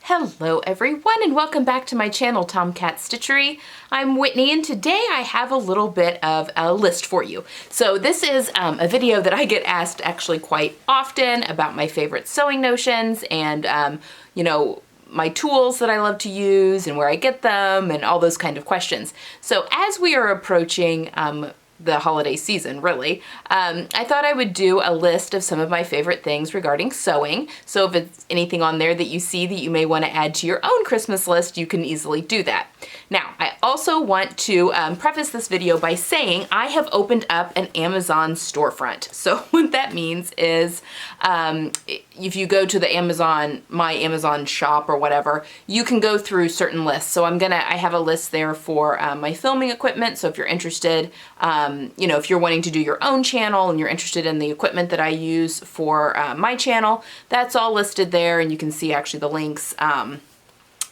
Hello everyone and welcome back to my channel, Tomcat Stitchery. I'm Whitney and today I have a little bit of a list for you. So this is a video that I get asked actually quite often about my favorite sewing notions and you know, my tools that I love to use and where I get them and all those kind of questions. So as we are approaching the holiday season, really, I thought I would do a list of some of my favorite things regarding sewing. So if it's anything on there that you see that you may want to add to your own Christmas list, you can easily do that. Now, I also want to preface this video by saying I have opened up an Amazon storefront. So what that means is if you go to the my Amazon shop or whatever, you can go through certain lists. So I have a list there for my filming equipment. So if you're interested, you know, if you're wanting to do your own channel and you're interested in the equipment that I use for my channel, that's all listed there, and you can see actually the links.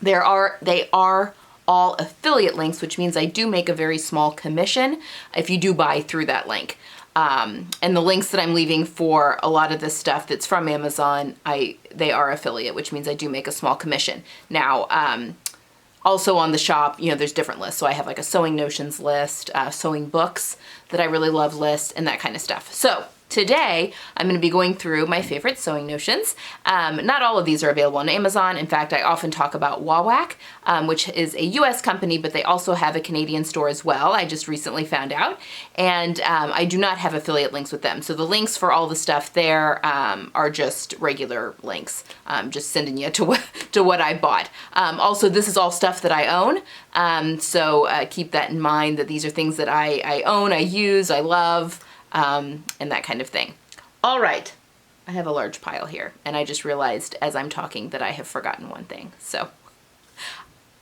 They are all affiliate links, which means I do make a very small commission if you do buy through that link. And the links that I'm leaving for a lot of this stuff that's from Amazon, they are affiliate, which means I do make a small commission. Now, also on the shop, you know, there's different lists. So I have like a sewing notions list, sewing books that I really love list, and that kind of stuff. So today, I'm going to be going through my favorite sewing notions. Not all of these are available on Amazon. In fact, I often talk about Wawak, which is a US company, but they also have a Canadian store as well. I just recently found out. And I do not have affiliate links with them. So the links for all the stuff there are just regular links, just sending you to what I bought. Also, this is all stuff that I own. So keep that in mind, that these are things that I own, I use, I love, and that kind of thing. All right, I have a large pile here, and I just realized as I'm talking that I have forgotten one thing. So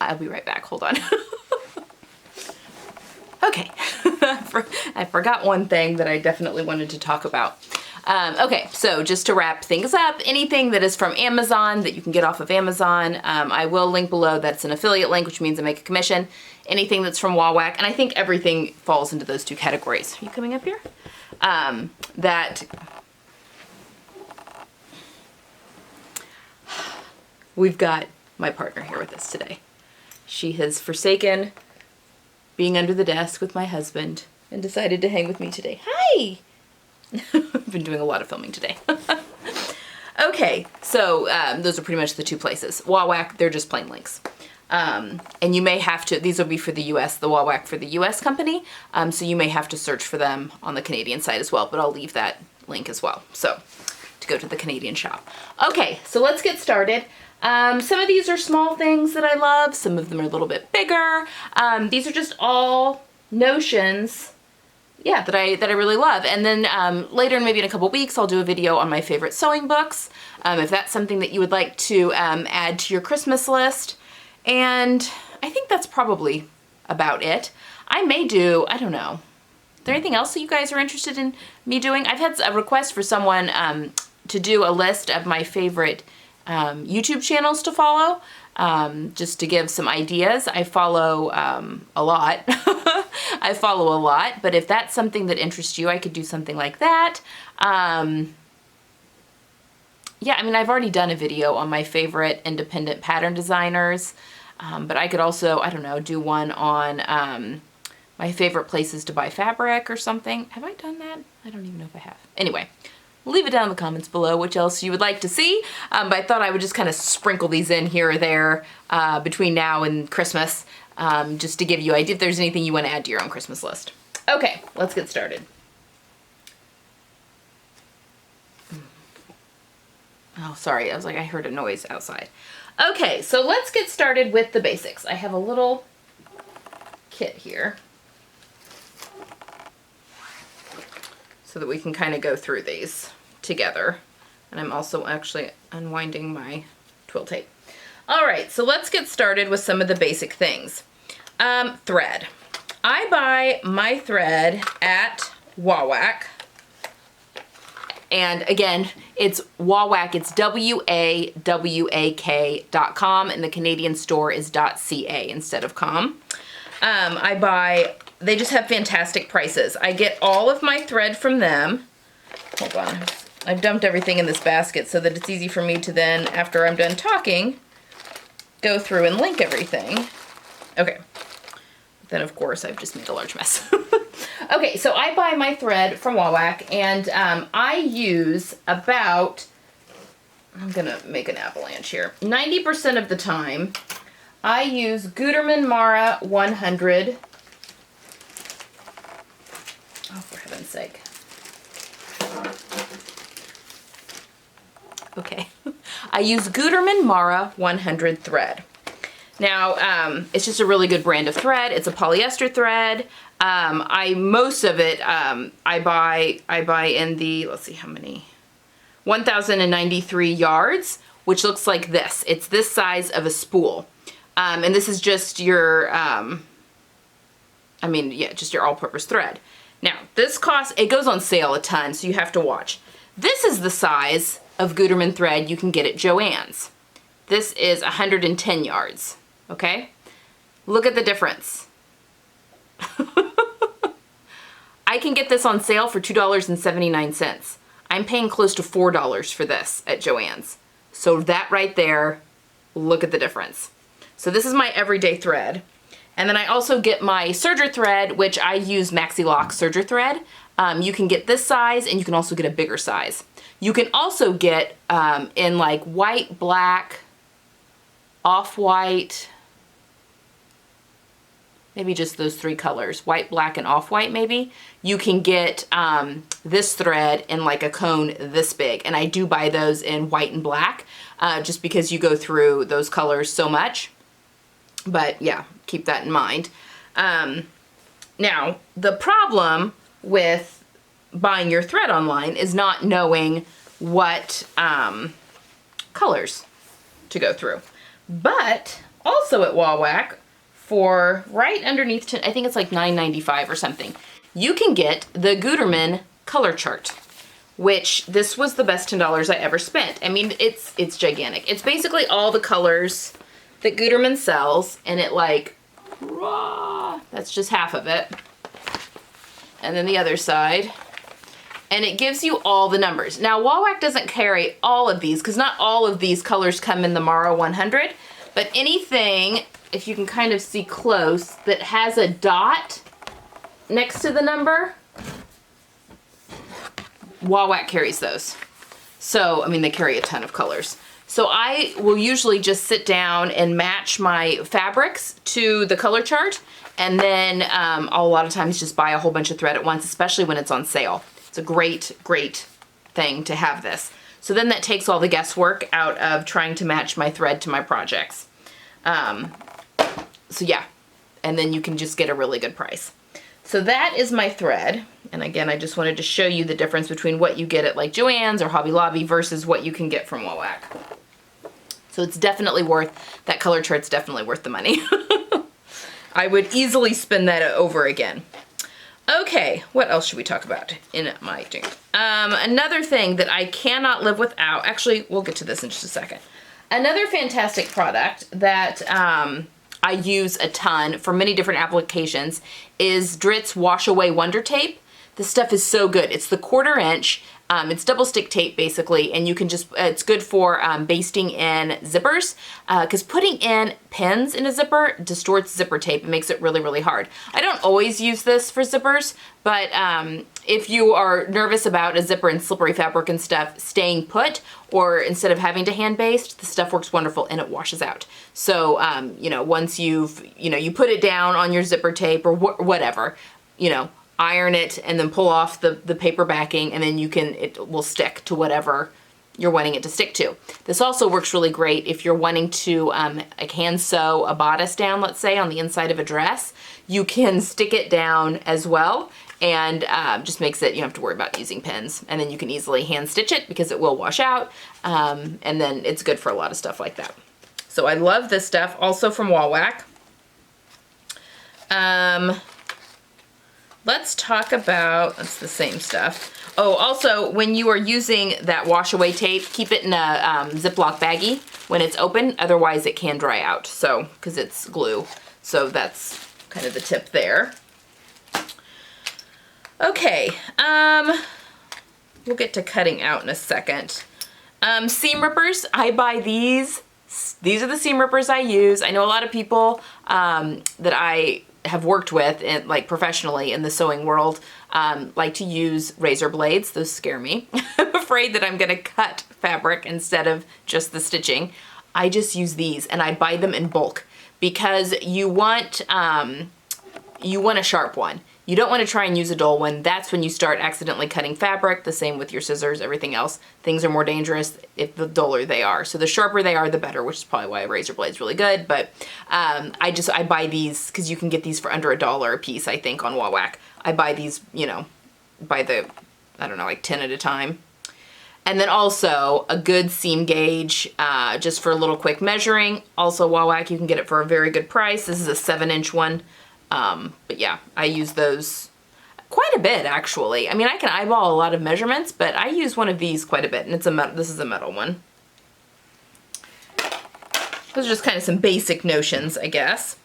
I'll be right back, hold on. Okay, I forgot one thing that I definitely wanted to talk about. Okay, so just to wrap things up, anything that is from Amazon that you can get off of Amazon, I will link below. That's an affiliate link, which means I make a commission. Anything that's from Wawak, and I think everything falls into those two categories. Are you coming up here? That we've got my partner here with us today. She has forsaken being under the desk with my husband and decided to hang with me today. Hi! I've been doing a lot of filming today. Okay, so those are pretty much the two places. Wawak, they're just plain links. And you may have to, these will be for the US, the Wawak for the US company, so you may have to search for them on the Canadian side as well, but I'll leave that link as well, so to go to the Canadian shop. Okay, so let's get started. Some of these are small things that I love, some of them are a little bit bigger. These are just all notions, yeah, that I really love. And then later, maybe in a couple weeks, I'll do a video on my favorite sewing books, if that's something that you would like to add to your Christmas list. And I think that's probably about it. I may do, I don't know, is there anything else that you guys are interested in me doing? I've had a request for someone to do a list of my favorite YouTube channels to follow, just to give some ideas. I follow a lot. I follow a lot, but if that's something that interests you, I could do something like that. Yeah, I mean, I've already done a video on my favorite independent pattern designers, but I could also, I don't know, do one on my favorite places to buy fabric or something. Have I done that? I don't even know if I have. Anyway, leave it down in the comments below which else you would like to see, but I thought I would just kind of sprinkle these in here or there between now and Christmas, just to give you an idea if there's anything you want to add to your own Christmas list. Okay, let's get started. Oh, sorry, I was like, I heard a noise outside. Okay, so let's get started with the basics. I have a little kit here so that we can kind of go through these together. And I'm also actually unwinding my twill tape. All right, so let's get started with some of the basic things. Thread. I buy my thread at Wawak. And again, it's Wawak, it's WAWAK.com, and the Canadian store is .ca instead of .com. They just have fantastic prices. I get all of my thread from them. Hold on, I've dumped everything in this basket so that it's easy for me to then, after I'm done talking, go through and link everything. Okay. Then of course I've just made a large mess. Okay, so I buy my thread from Wawak, and I use about, I'm gonna make an avalanche here, 90% of the time I use Gutermann Mara 100. Oh, for heaven's sake. Okay. I use Gutermann Mara 100 thread. Now, it's just a really good brand of thread. It's a polyester thread. Most of it, I buy in the, let's see how many, 1,093 yards, which looks like this. It's this size of a spool. And this is just your, just your all-purpose thread. Now, this costs, it goes on sale a ton, so you have to watch. This is the size of Gutermann thread you can get at Joann's. This is 110 yards, okay? Look at the difference. I can get this on sale for $2.79. I'm paying close to $4 for this at Joann's. So that right there, look at the difference. So this is my everyday thread. And then I also get my serger thread, which I use Maxi-Lock serger thread. You can get this size, and you can also get a bigger size. You can also get in like white, black, off-white, maybe just those three colors, white, black, and off-white maybe. You can get this thread in like a cone this big, and I do buy those in white and black just because you go through those colors so much. But yeah, keep that in mind. Now, the problem with buying your thread online is not knowing what colors to go through. But also at Wawak, for right underneath, I think it's like $9.95 or something, you can get the Gutermann color chart, which this was the best $10 I ever spent. I mean, it's gigantic. It's basically all the colors that Gutermann sells, and it like, that's just half of it. And then the other side. And it gives you all the numbers. Now, Wawak doesn't carry all of these, because not all of these colors come in the Mara 100, but anything, if you can kind of see close, that has a dot next to the number, Wawak carries those. So, I mean, they carry a ton of colors. So I will usually just sit down and match my fabrics to the color chart, and then I'll a lot of times just buy a whole bunch of thread at once, especially when it's on sale. It's a great, great thing to have this. So then that takes all the guesswork out of trying to match my thread to my projects. So yeah, and then you can just get a really good price. So that is my thread. And again, I just wanted to show you the difference between what you get at like Joann's or Hobby Lobby versus what you can get from Wawak. So it's definitely worth, that color chart's definitely worth the money. I would easily spin that over again. Okay, what else should we talk about in my jingle? Another thing that I cannot live without, actually, we'll get to this in just a second. Another fantastic product that I use a ton for many different applications is Dritz Wash Away Wonder Tape. This stuff is so good. It's the 1/4 inch. It's double stick tape basically, and you can just, it's good for basting in zippers, because putting in pins in a zipper distorts zipper tape and makes it really, really hard. I don't always use this for zippers, but if you are nervous about a zipper and slippery fabric and stuff staying put, or instead of having to hand baste, the stuff works wonderful and it washes out. So, you know, once you've, you put it down on your zipper tape or whatever, iron it and then pull off the paper backing, and then it will stick to whatever you're wanting it to stick to. This also works really great if you're wanting to like hand sew a bodice down, let's say, on the inside of a dress. You can stick it down as well, and just makes it, you don't have to worry about using pins, and then you can easily hand stitch it because it will wash out, and then it's good for a lot of stuff like that. So I love this stuff, also from Wawak. Let's talk about, that's the same stuff. Oh, also, when you are using that wash away tape, keep it in a Ziploc baggie when it's open, otherwise it can dry out, so, because it's glue. So that's kind of the tip there. Okay, we'll get to cutting out in a second. Seam rippers, I buy these These are the seam rippers I use. I know a lot of people that I have worked with, like professionally in the sewing world, like to use razor blades. Those scare me. I'm afraid that I'm gonna cut fabric instead of just the stitching. I just use these, and I buy them in bulk because you want a sharp one. You don't want to try and use a dull one. That's when you start accidentally cutting fabric. The same with your scissors, everything else. Things are more dangerous if the duller they are. So the sharper they are, the better, which is probably why a razor blade is really good. But I buy these because you can get these for under $1 a piece, I think, on Wawak. I buy these, you know, by the, I don't know, like 10 at a time. And then also a good seam gauge, just for a little quick measuring. Also Wawak, you can get it for a very good price. This is a 7-inch one. But yeah, I use those quite a bit, actually. I mean, I can eyeball a lot of measurements, but I use one of these quite a bit, and this is a metal one. Those are just kind of some basic notions, I guess.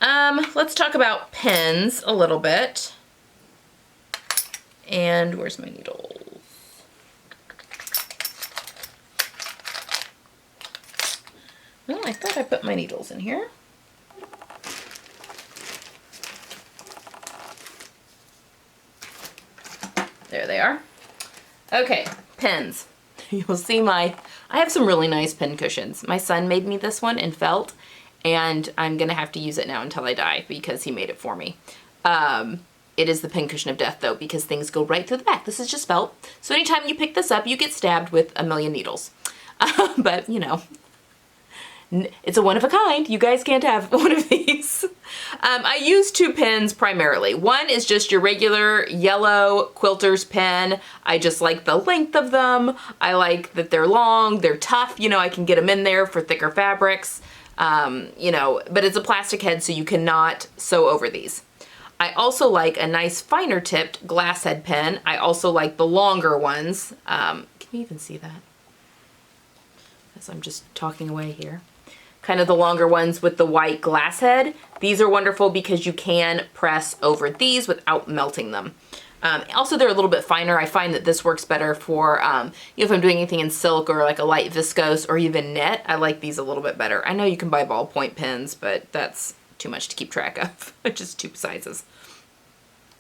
Let's talk about pens a little bit. And where's my needles? Well, I thought I put my needles in here. There they are. Okay, pens. You'll see I have some really nice pen cushions. My son made me this one in felt, and I'm gonna have to use it now until I die because he made it for me. It is the pen cushion of death though, because things go right through the back. This is just felt. So anytime you pick this up, you get stabbed with a million needles. But you know, it's a one of a kind. You guys can't have one of these. I use 2 pens primarily. One is just your regular yellow quilter's pen. I just like the length of them. I like that they're long, they're tough. You know, I can get them in there for thicker fabrics. You know, but it's a plastic head, so you cannot sew over these. I also like a nice finer tipped glass head pen. I also like the longer ones. Can you even see that? As I'm just talking away here. Kind of the longer ones with the white glass head. These are wonderful because you can press over these without melting them. Also, they're a little bit finer. I find that this works better for, you know, if I'm doing anything in silk or like a light viscose or even knit, I like these a little bit better. I know you can buy ballpoint pens, but that's too much to keep track of. Just 2 sizes.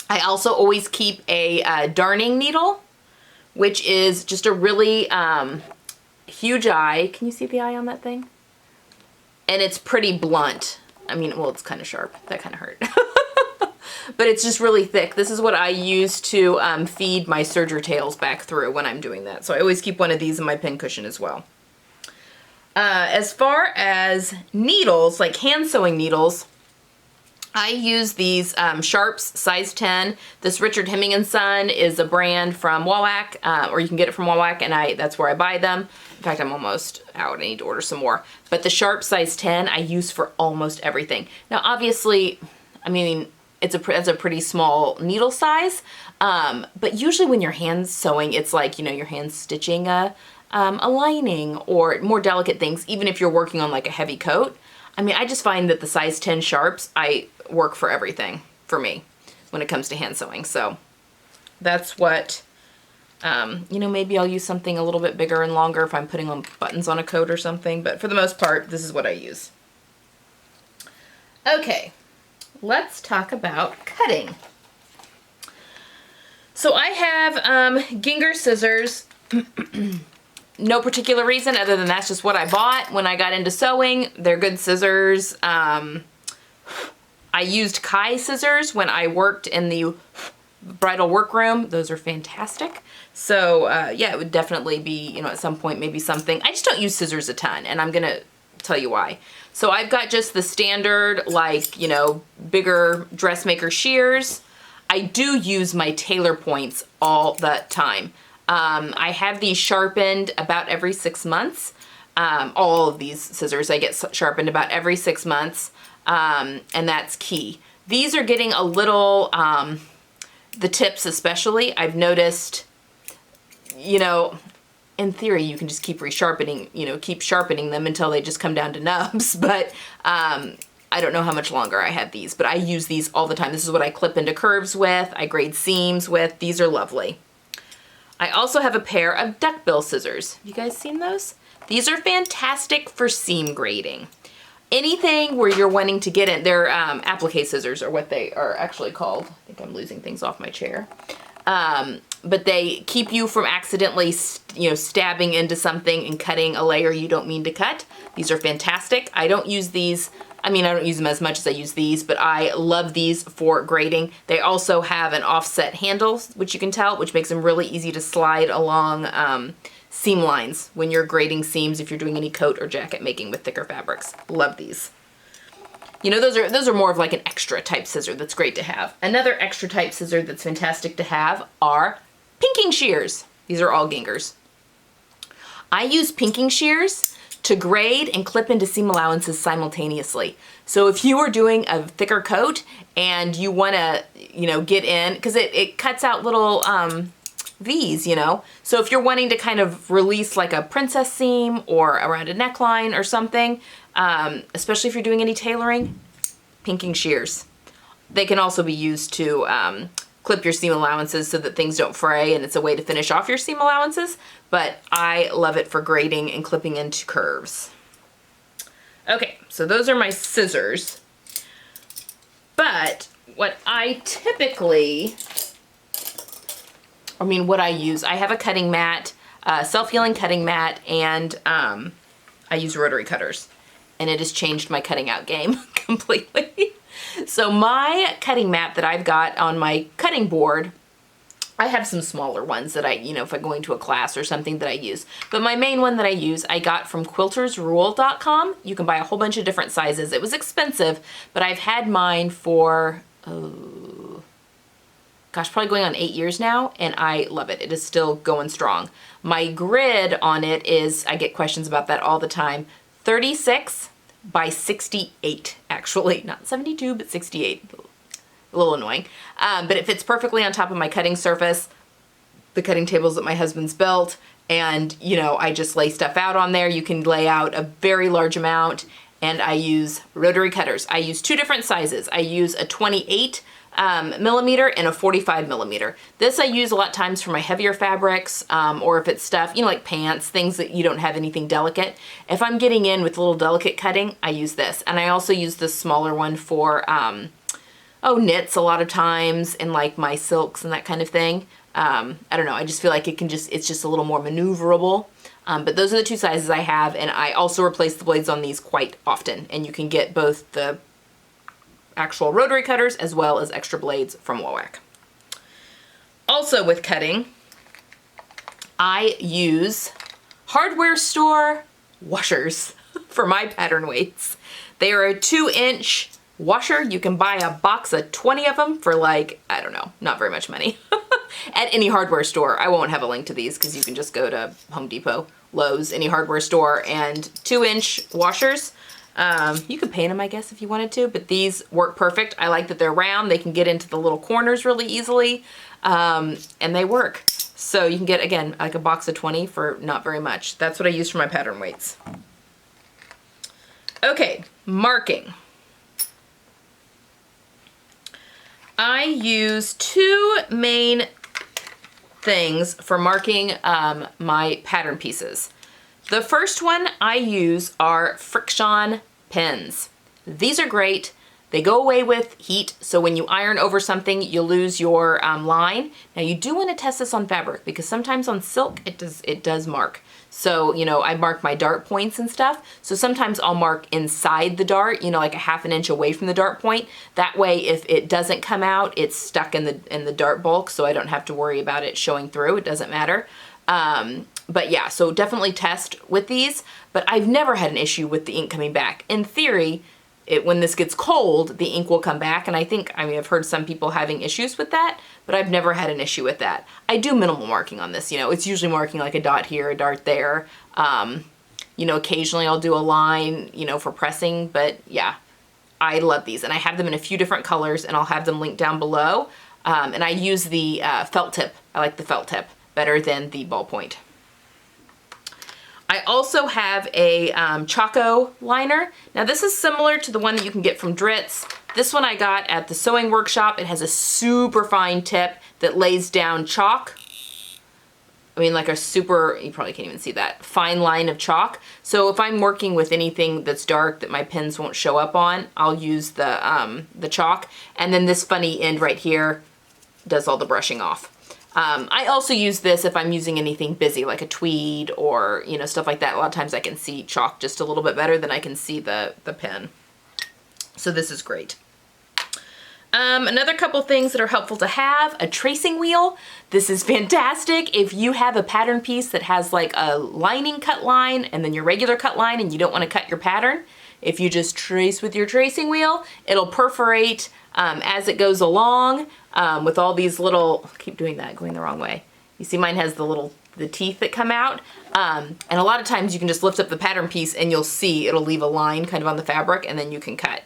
I also always keep a darning needle, which is just a really huge eye. Can you see the eye on that thing? And it's pretty blunt. I mean, well, it's kind of sharp. That kind of hurt. But it's just really thick. This is what I use to feed my serger tails back through when I'm doing that. So I always keep one of these in my pin cushion as well. As far as needles, like hand sewing needles, I use these Sharps size 10. This Richard Hemming & Son is a brand from Wawak, or you can get it from Wawak, and that's where I buy them. In fact, I'm almost out. I need to order some more. But the Sharp size 10 I use for almost everything. Now, obviously, I mean, it's a pretty small needle size, but usually when you're hand sewing, it's like, you know, your hand stitching a lining or more delicate things, even if you're working on like a heavy coat. I mean, I just find that the size 10 Sharps, I work for everything for me when it comes to hand sewing. So that's what, you know, maybe I'll use something a little bit bigger and longer if I'm putting on buttons on a coat or something, but for the most part, this is what I use. Okay, let's talk about cutting. So I have Gingher scissors. No particular reason other than that's just what I bought when I got into sewing. They're good scissors. I used Kai scissors when I worked in the bridal workroom. Those are fantastic. So yeah, it would definitely be, you know, at some point maybe something. I just don't use scissors a ton, and I'm gonna tell you why. So I've got just the standard, like, you know, bigger dressmaker shears. I do use my tailor points all the time. I have these sharpened about every 6 months. All of these scissors I get sharpened about every 6 months, and that's key. These are getting a little, the tips especially, I've noticed, you know, in theory you can just keep resharpening, you know, keep sharpening them until they just come down to nubs, but I don't know how much longer I have these, but I use these all the time. This is what I clip into curves with, I grade seams with. These are lovely. I also have a pair of duckbill scissors. Have you guys seen those? These are fantastic for seam grading. Anything where you're wanting to get in, they're applique scissors are what they are actually called. I think I'm losing things off my chair. But they keep you from accidentally, stabbing into something and cutting a layer you don't mean to cut. These are fantastic. I don't use these. I mean, I don't use them as much as I use these, but I love these for grading. They also have an offset handle, which you can tell, which makes them really easy to slide along seam lines when you're grading seams if you're doing any coat or jacket making with thicker fabrics. Love these. You know, those are more of like an extra type scissor that's great to have. Another extra type scissor that's fantastic to have are pinking shears. These are all Ginghers. I use pinking shears to grade and clip into seam allowances simultaneously. So if you are doing a thicker coat and you want to, get in, because it cuts out little V's, So if you're wanting to kind of release like a princess seam or around a neckline or something, especially if you're doing any tailoring, pinking shears. They can also be used to clip your seam allowances so that things don't fray, and it's a way to finish off your seam allowances, but I love it for grading and clipping into curves. Okay, so those are my scissors, but what I typically, what I use, I have a cutting mat, self-healing cutting mat, and I use rotary cutters, and it has changed my cutting out game completely. So my cutting mat that I've got on my cutting board, I have some smaller ones that I, if I'm going to a class or something that I use. But my main one that I use, I got from quiltersrule.com. You can buy a whole bunch of different sizes. It was expensive, but I've had mine for, probably going on 8 years now, and I love it. It is still going strong. My grid on it is, I get questions about that all the time, 36 by 68, actually. Not 72, but 68. A little annoying. But it fits perfectly on top of my cutting surface, the cutting tables that my husband's built, and, I just lay stuff out on there. You can lay out a very large amount, and I use rotary cutters. I use two different sizes. I use a 28 millimeter and a 45 millimeter. This I use a lot of times for my heavier fabrics, or if it's stuff, like pants, things that you don't have anything delicate. If I'm getting in with a little delicate cutting, I use this. And I also use this smaller one for, knits a lot of times, and like my silks and that kind of thing. I don't know, I just feel like it's just a little more maneuverable. But those are the two sizes I have, and I also replace the blades on these quite often, and you can get both the actual rotary cutters as well as extra blades from Wawak. Also with cutting, I use hardware store washers for my pattern weights. They are a 2-inch washer. You can buy a box of 20 of them for like, I don't know, not very much money. At any hardware store. I won't have a link to these because you can just go to Home Depot, Lowe's, any hardware store, and 2-inch washers. You could paint them, I guess, if you wanted to, but these work perfect. I like that they're round. They can get into the little corners really easily, and they work. So you can get, again, like a box of 20 for not very much. That's what I use for my pattern weights. Okay, marking. I use two main things for marking my pattern pieces. The first one I use are Frixion Pens. These are great. They go away with heat, so when you iron over something, you lose your line. Now you do want to test this on fabric because sometimes on silk it does mark. So, I mark my dart points and stuff. So sometimes I'll mark inside the dart, like a 1/2 inch away from the dart point. That way, if it doesn't come out, it's stuck in the dart bulk, so I don't have to worry about it showing through. It doesn't matter. But yeah, so definitely test with these, but I've never had an issue with the ink coming back. In theory, when this gets cold, the ink will come back, and I've heard some people having issues with that, but I've never had an issue with that. I do minimal marking on this, it's usually marking like a dot here, a dart there. Occasionally I'll do a line, for pressing, but yeah, I love these, and I have them in a few different colors, and I'll have them linked down below. And I use the felt tip. I like the felt tip better than the ballpoint. I also have a Choco Liner. Now this is similar to the one that you can get from Dritz. This one I got at the sewing workshop. It has a super fine tip that lays down chalk I mean, like a super, you probably can't even see that, fine line of chalk. So if I'm working with anything that's dark that my pens won't show up on, I'll use the chalk. And then this funny end right here does all the brushing off. I also use this if I'm using anything busy, like a tweed or, you know, stuff like that. A lot of times I can see chalk just a little bit better than I can see the pen. So this is great. Another couple things that are helpful to have, a tracing wheel. This is fantastic if you have a pattern piece that has like a lining cut line and then your regular cut line and you don't want to cut your pattern. If you just trace with your tracing wheel, it'll perforate as it goes along with all these little, keep doing that, going the wrong way. You see mine has the teeth that come out. And a lot of times you can just lift up the pattern piece and you'll see it'll leave a line kind of on the fabric and then you can cut.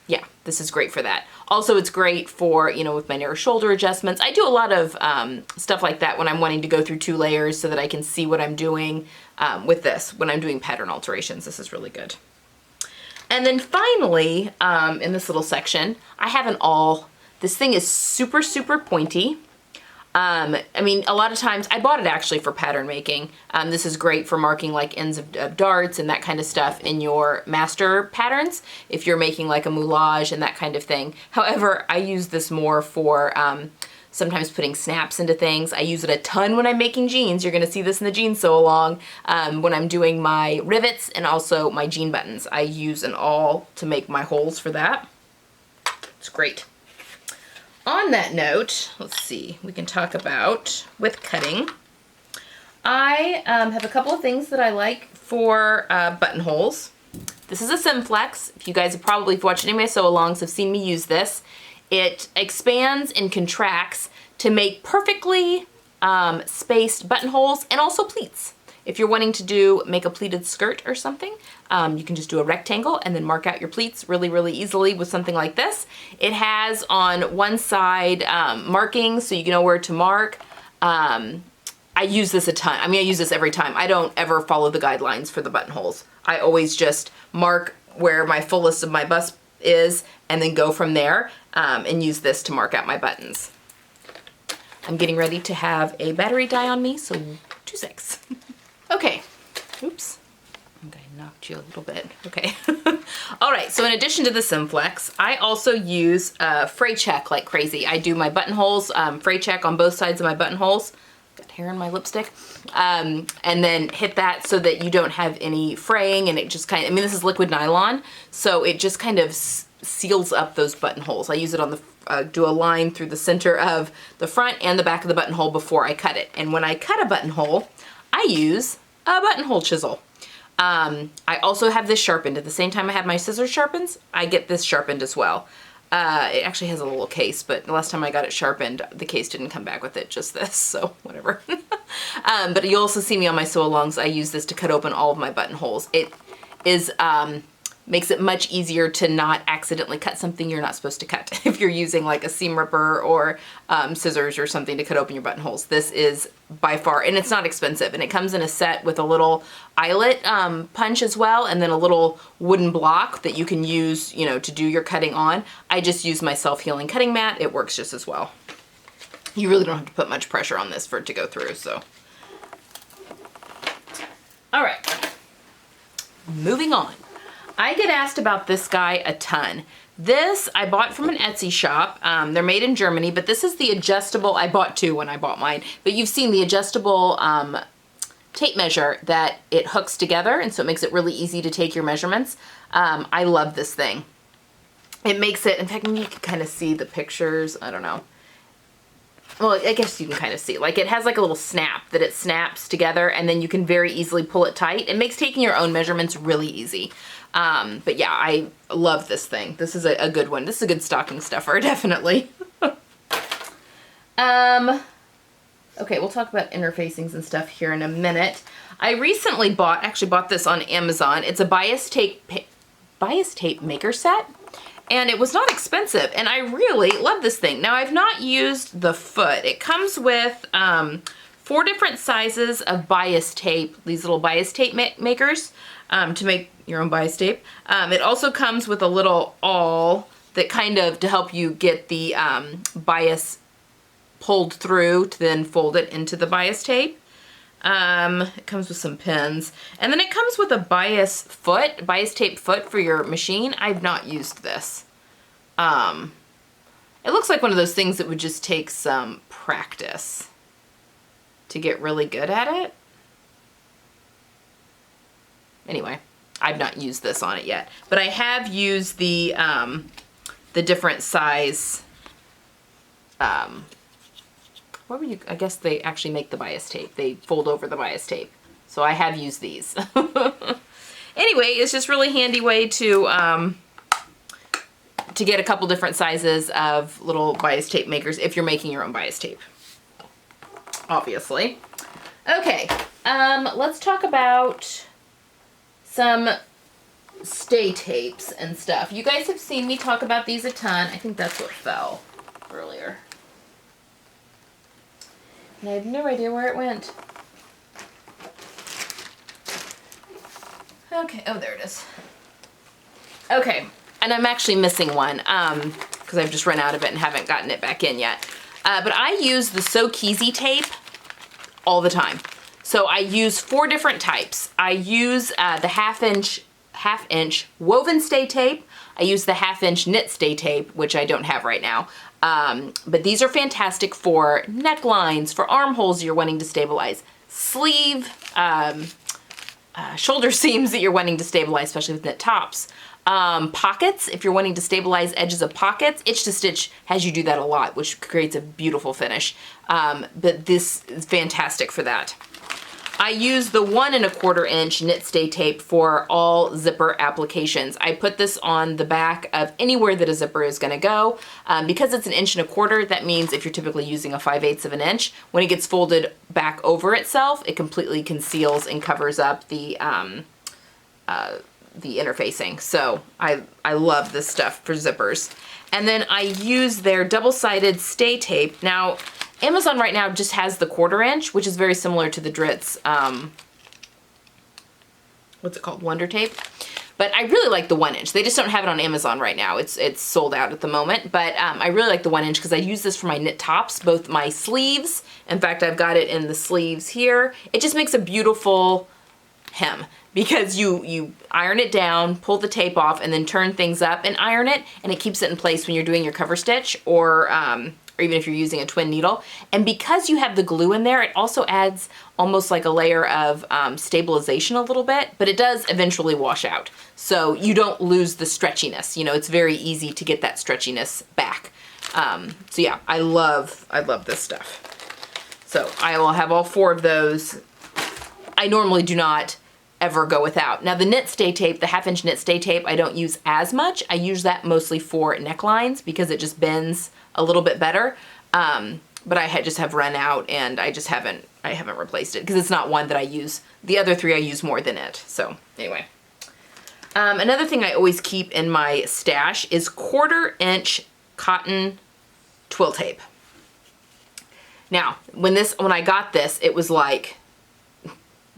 Yeah, this is great for that. Also, it's great for, you know, with my narrow shoulder adjustments. I do a lot of stuff like that when I'm wanting to go through 2 layers so that I can see what I'm doing with this. When I'm doing pattern alterations, this is really good. And then finally, in this little section, I have an awl. This thing is super, super pointy. I mean, a lot of times, I bought it actually for pattern making. This is great for marking like ends of darts and that kind of stuff in your master patterns, if you're making like a moulage and that kind of thing. However, I use this more for sometimes putting snaps into things. I use it a ton when I'm making jeans. You're gonna see this in the jeans sew along. When I'm doing my rivets and also my jean buttons, I use an awl to make my holes for that. It's great. On that note, let's see, we can talk about with cutting. I have a couple of things that I like for buttonholes. This is a Simflex. If you guys have probably, if you watched any of my sew-alongs, have seen me use this. It expands and contracts to make perfectly spaced buttonholes and also pleats. If you're wanting to make a pleated skirt or something, you can just do a rectangle and then mark out your pleats really, really easily with something like this. It has on one side markings so you know where to mark. I use this a ton. I mean, I use this every time. I don't ever follow the guidelines for the buttonholes. I always just mark where my fullest of my bust is and then go from there and use this to mark out my buttons. I'm getting ready to have a battery die on me, so 2 secs. Okay, oops, I think I knocked you a little bit, okay. All right, so in addition to the Simflex, I also use fray check like crazy. I do my buttonholes, fray check on both sides of my buttonholes. Got hair in my lipstick. And then hit that so that you don't have any fraying and it just kind of, I mean, this is liquid nylon, so it just kind of seals up those buttonholes. I use it on the, do a line through the center of the front and the back of the buttonhole before I cut it. And when I cut a buttonhole, I use a buttonhole chisel. I also have this sharpened. At the same time I have my scissors sharpened, I get this sharpened as well. It actually has a little case, but the last time I got it sharpened, the case didn't come back with it, just this, so whatever. But you'll also see me on my sew-alongs, I use this to cut open all of my buttonholes. It is, makes it much easier to not accidentally cut something you're not supposed to cut. If you're using like a seam ripper or scissors or something to cut open your buttonholes, this is by far, and it's not expensive, and it comes in a set with a little eyelet punch as well, and then a little wooden block that you can use, you know, to do your cutting on. I just use my self-healing cutting mat. It works just as well. You really don't have to put much pressure on this for it to go through, so. All right, moving on. I get asked about this guy a ton. This I bought from an Etsy shop. They're made in Germany, but this is the adjustable, I bought 2 when I bought mine, but you've seen the adjustable tape measure that it hooks together, and so it makes it really easy to take your measurements. I love this thing. It makes it, in fact, you can kind of see the pictures, I don't know. Well, I guess you can kind of see, like it has like a little snap that it snaps together and then you can very easily pull it tight. It makes taking your own measurements really easy. But yeah, I love this thing. This is a good one. This is a good stocking stuffer, definitely. Okay, we'll talk about interfacings and stuff here in a minute. I recently actually bought this on Amazon. It's a bias tape maker set. And it was not expensive, and I really love this thing. Now, I've not used the foot. It comes with 4 different sizes of bias tape, these little bias tape makers to make your own bias tape. It also comes with a little awl that kind of, to help you get the bias pulled through to then fold it into the bias tape. It comes with some pins. And then it comes with a bias tape foot for your machine. I've not used this. It looks like one of those things that would just take some practice to get really good at it. Anyway, I've not used this on it yet, but I have used the different size, what would you, I guess they actually make the bias tape. They fold over the bias tape. So I have used these. Anyway, it's just really handy way to get a couple different sizes of little bias tape makers if you're making your own bias tape, obviously. Okay, let's talk about some stay tapes and stuff. You guys have seen me talk about these a ton. I think that's what fell earlier. And I have no idea where it went. Okay, oh, there it is. Okay, and I'm actually missing one because I've just run out of it and haven't gotten it back in yet. But I use the Sokeezy tape all the time. So I use 4 different types. I use the half inch woven stay tape. I use the half-inch knit stay tape, which I don't have right now. But these are fantastic for necklines, for armholes you're wanting to stabilize, sleeve, shoulder seams that you're wanting to stabilize, especially with knit tops. Pockets, if you're wanting to stabilize edges of pockets. Itch to Stitch has you do that a lot, which creates a beautiful finish. But this is fantastic for that. I use the 1 1/4 inch knit stay tape for all zipper applications. I put this on the back of anywhere that a zipper is going to go. Because it's 1 1/4 inch, that means if you're typically using a 5/8 of an inch, when it gets folded back over itself, it completely conceals and covers up the interfacing. So I love this stuff for zippers. And then I use their double-sided stay tape. Now, Amazon right now just has the 1/4 inch, which is very similar to the Dritz, what's it called, Wonder Tape. But I really like the 1 inch. They just don't have it on Amazon right now. It's sold out at the moment. But I really like the 1 inch because I use this for my knit tops, both my sleeves. In fact, I've got it in the sleeves here. It just makes a beautiful hem because you iron it down, pull the tape off, and then turn things up and iron it, and it keeps it in place when you're doing your cover stitch or even if you're using a twin needle. And because you have the glue in there, it also adds almost like a layer of stabilization a little bit, but it does eventually wash out. So you don't lose the stretchiness. You know, it's very easy to get that stretchiness back. So yeah, I love this stuff. So I will have all 4 of those. I normally do not ever go without. Now the knit stay tape, the 1/2 inch knit stay tape, I don't use as much. I use that mostly for necklines because it just bends a little bit better. But I just have run out and I haven't replaced it because it's not one that I use. The other 3 I use more than it. So anyway. Another thing I always keep in my stash is 1/4 inch cotton twill tape. Now, when I got this, it was like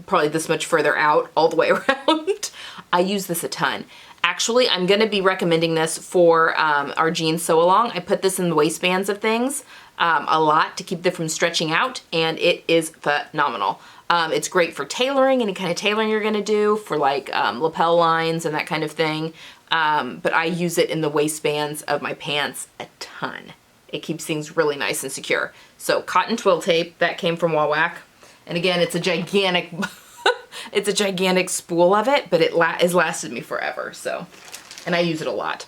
probably this much further out all the way around. I use this a ton. Actually, I'm going to be recommending this for our jeans sew along. I put this in the waistbands of things a lot to keep them from stretching out, and it is phenomenal. It's great for tailoring, any kind of tailoring you're going to do for like lapel lines and that kind of thing. But I use it in the waistbands of my pants a ton. It keeps things really nice and secure. So cotton twill tape, that came from Wawak. And again, it's a gigantic, it's a gigantic spool of it, but it has lasted me forever. So, and I use it a lot.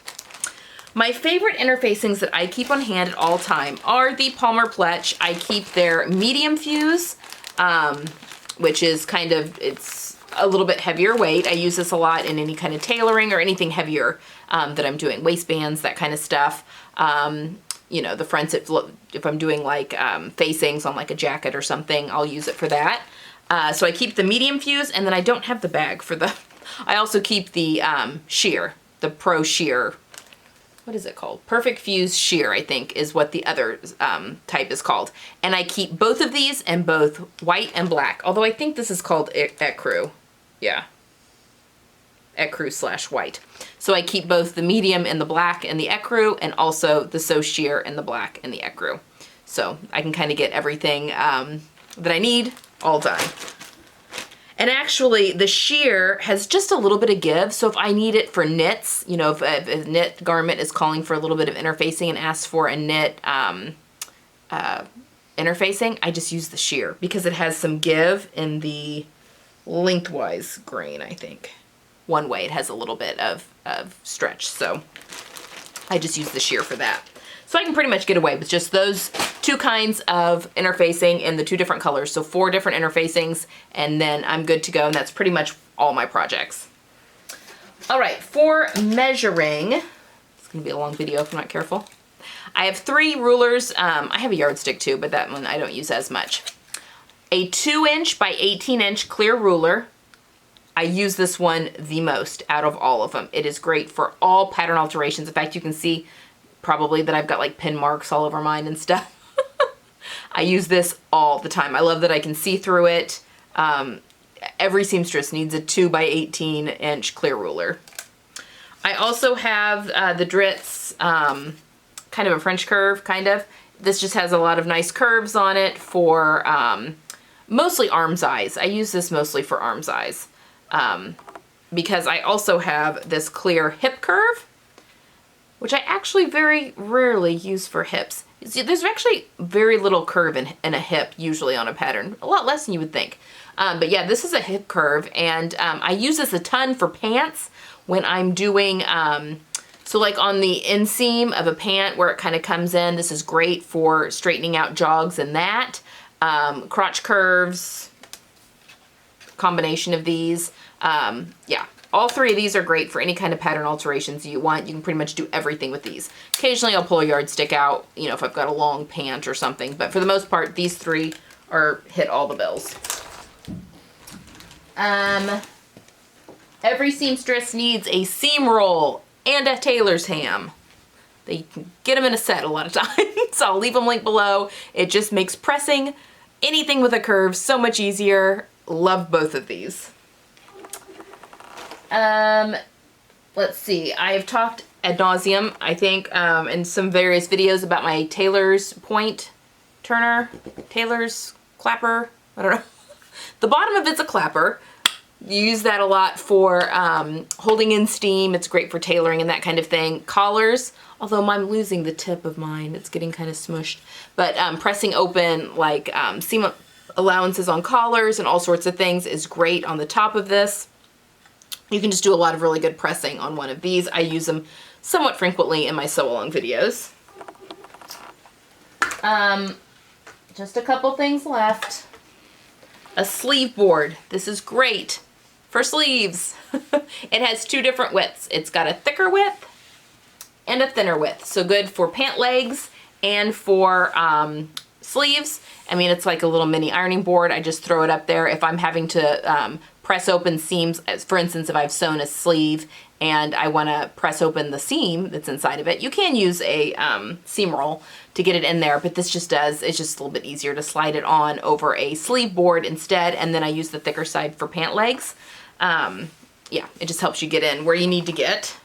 My favorite interfacings that I keep on hand at all time are the Palmer Pletch. I keep their medium fuse, which is kind of, it's a little bit heavier weight. I use this a lot in any kind of tailoring or anything heavier that I'm doing, waistbands, that kind of stuff. You know, the fronts, if I'm doing like facings on like a jacket or something, I'll use it for that. So I keep the medium fuse, and then I don't have the bag for the, I also keep the shear, the Pro Shear. What is it called? Perfect Fuse Shear, I think, is what the other type is called. And I keep both of these in both white and black, although I think this is called ecru. Yeah. Ecru / white. So I keep both the medium in the black and the ecru, and also the So Sheer in the black and the ecru. So I can kind of get everything that I need all done. And actually the shear has just a little bit of give. So if I need it for knits, you know, if a knit garment is calling for a little bit of interfacing and asks for a knit interfacing, I just use the shear because it has some give in the lengthwise grain, I think. One way it has a little bit of stretch. So I just use the shear for that. So I can pretty much get away with just those two kinds of interfacing in the two different colors. So 4 different interfacings, and then I'm good to go. And that's pretty much all my projects. All right, for measuring, it's gonna be a long video if I'm not careful. I have 3 rulers. I have a yardstick too, but that one I don't use as much. A 2" by 18" clear ruler. I use this one the most out of all of them. It is great for all pattern alterations. In fact, you can see probably that I've got like pin marks all over mine and stuff. I use this all the time. I love that I can see through it. Every seamstress needs a 2 by 18" clear ruler. I also have the Dritz, kind of a French curve, kind of. This just has a lot of nice curves on it for mostly arm's eyes. I use this mostly for arm's eyes because I also have this clear hip curve, which I actually very rarely use for hips. See, there's actually very little curve in a hip usually on a pattern, a lot less than you would think. But yeah, this is a hip curve, and I use this a ton for pants when I'm doing, so like on the inseam of a pant where it kind of comes in, this is great for straightening out jogs and that. Crotch curves, combination of these. Yeah. All 3 of these are great for any kind of pattern alterations you want. You can pretty much do everything with these. Occasionally I'll pull a yardstick out, you know, if I've got a long pant or something, but for the most part, these 3 hit all the bills. Every seamstress needs a seam roll and a tailor's ham. They can get them in a set a lot of times, so I'll leave them linked below. It just makes pressing anything with a curve so much easier. Love both of these. Let's see, I've talked ad nauseum, I think, in some various videos about my tailor's point turner, tailor's clapper, I don't know. The bottom of it's a clapper. You use that a lot for holding in steam. It's great for tailoring and that kind of thing. Collars, although I'm losing the tip of mine, it's getting kind of smushed. But pressing open like seam allowances on collars and all sorts of things is great on the top of this. You can just do a lot of really good pressing on one of these. I use them somewhat frequently in my sew-along videos. Just a couple things left. A sleeve board. This is great for sleeves. It has 2 different widths. It's got a thicker width and a thinner width. So good for pant legs and for sleeves. I mean, it's like a little mini ironing board. I just throw it up there. If I'm having to press open seams, as for instance, if I've sewn a sleeve and I want to press open the seam that's inside of it, you can use a seam roll to get it in there, but this just does, it's just a little bit easier to slide it on over a sleeve board instead, and then I use the thicker side for pant legs. Yeah, it just helps you get in where you need to get,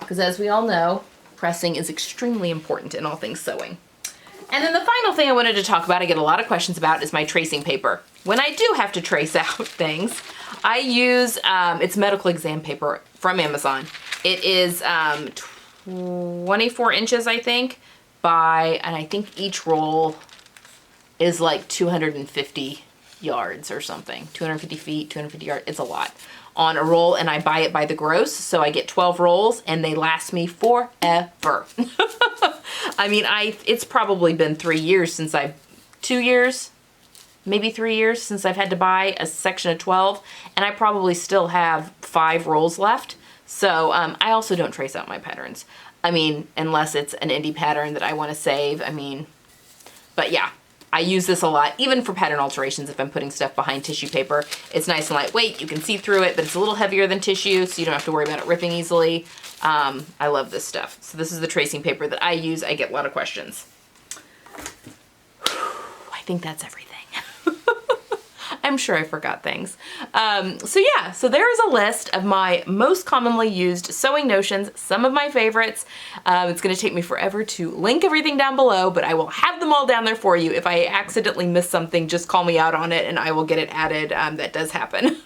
because as we all know, pressing is extremely important in all things sewing. And then the final thing I wanted to talk about, I get a lot of questions about, is my tracing paper. When I do have to trace out things, I use, it's medical exam paper from Amazon. It is 24 inches, I think, by, and I think each roll is like 250 yards or something. 250 feet, 250 yards, it's a lot on a roll, and I buy it by the gross, so I get 12 rolls, and they last me forever. I mean, it's probably been 3 years since 2 years, maybe 3 years since I've had to buy a section of 12, and I probably still have 5 rolls left. So I also don't trace out my patterns. I mean, unless it's an indie pattern that I want to save, I mean, but yeah. I use this a lot, even for pattern alterations if I'm putting stuff behind tissue paper. It's nice and lightweight, you can see through it, but it's a little heavier than tissue, so you don't have to worry about it ripping easily. I love this stuff. So this is the tracing paper that I use. I get a lot of questions. I think that's everything. I'm sure I forgot things. So yeah, so there is a list of my most commonly used sewing notions, some of my favorites. It's gonna take me forever to link everything down below, but I will have them all down there for you. If I accidentally miss something, just call me out on it and I will get it added. That does happen.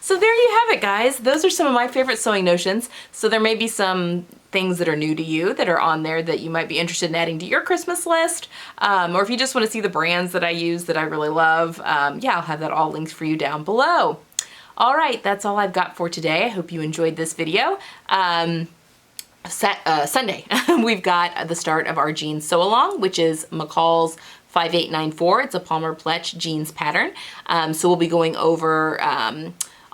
So there you have it, guys. Those are some of my favorite sewing notions. So there may be some things that are new to you that are on there that you might be interested in adding to your Christmas list. Or if you just want to see the brands that I use that I really love, yeah, I'll have that all linked for you down below. All right, that's all I've got for today. I hope you enjoyed this video. Sunday, we've got the start of our jeans sew along, which is McCall's 5894. It's a Palmer Pletch jeans pattern. So we'll be going over,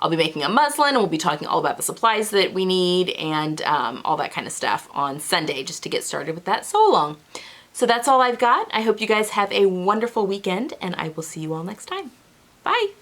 I'll be making a muslin, and we'll be talking all about the supplies that we need and all that kind of stuff on Sunday, just to get started with that sew along. So that's all I've got. I hope you guys have a wonderful weekend, and I will see you all next time. Bye.